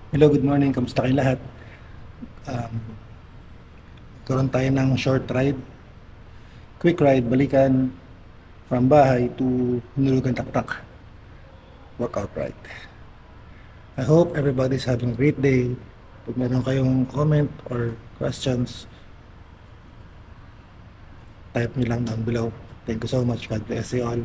Hello, good morning. Kamusta kayo lahat? Um, Karoon tayo ng short ride, quick ride, balikan from bahay to Hinulugan Taktak workout ride. I hope everybody's having a great day. Pag meron kayong comment or questions, type nyo lang down below. Thank you so much. God bless you all.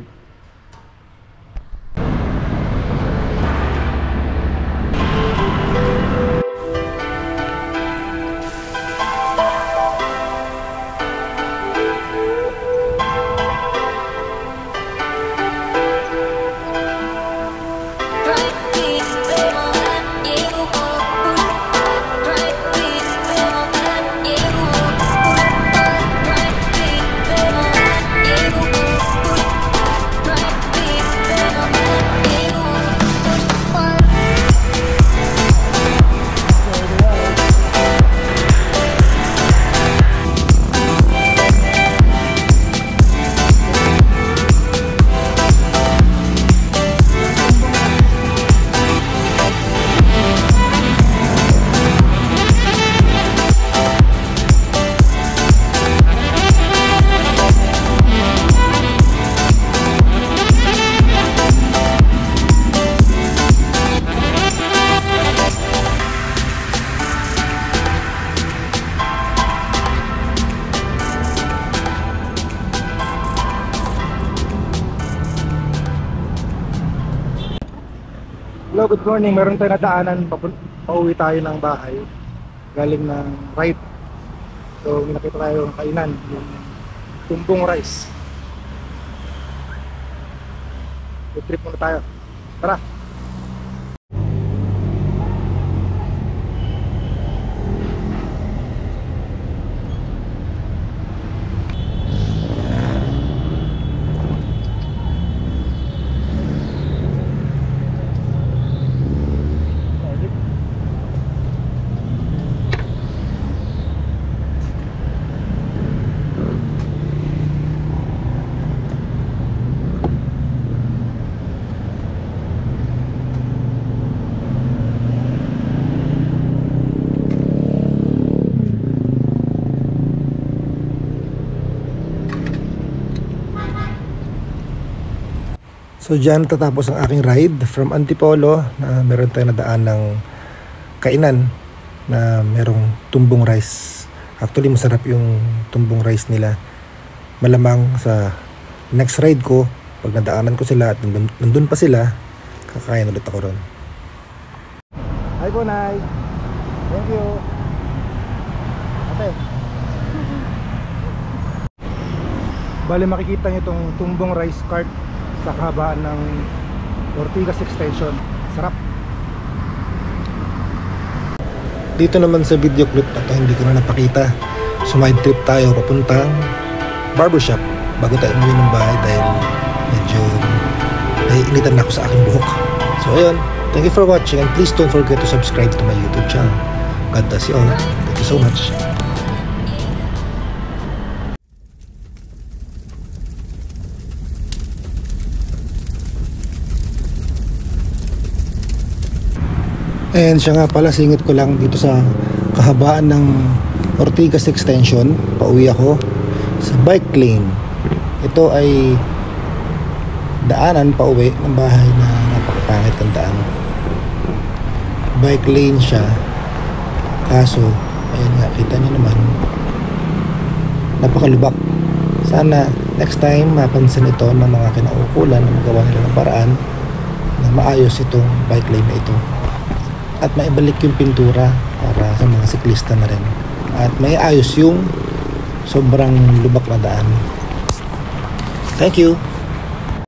Hello, good morning. Meron tayong nadaanan, pauwi tayo ng bahay galing ng ride. So may nakita tayo ng kainan, yung tumbong rice. Road trip muna tayo. Tara! So dyan tatapos ang aking ride from Antipolo na meron tayong nadaan ng kainan na merong tumbong rice. Actually masarap yung tumbong rice nila. Malamang sa next ride ko, pag nadaanan ko sila at nandun pa sila, kakain ulit ako ron. Hi po, Nay! Thank you! Ate! Bali makikita nyo itong tumbong rice cart sa kahabaan ng Ortigas Extension. Sarap. Dito naman sa video clip na to, hindi ko na napakita. Sumide trip tayo papuntang barbershop bago tayo umuwi ng bahay dahil medyo naiinitan na ako sa aking buhok. So ayun, thank you for watching and please don't forget to subscribe to my YouTube channel. God bless you all. Thank you so much. And siya nga pala, singit ko lang dito sa kahabaan ng Ortigas Extension. Pauwi ako sa bike lane. Ito ay daanan pauwi ng bahay na napakapangit ang daan. Bike lane siya. Kaso, ayun nga, kita niyo naman, napakalubak. Sana next time mapansin ito ng mga kinaukulan na magawa nila ng paraan na maayos itong bike lane na ito. At maibalik yung pintura para sa mga siklista na rin. At may ayos yung sobrang lubak na daan. Thank you!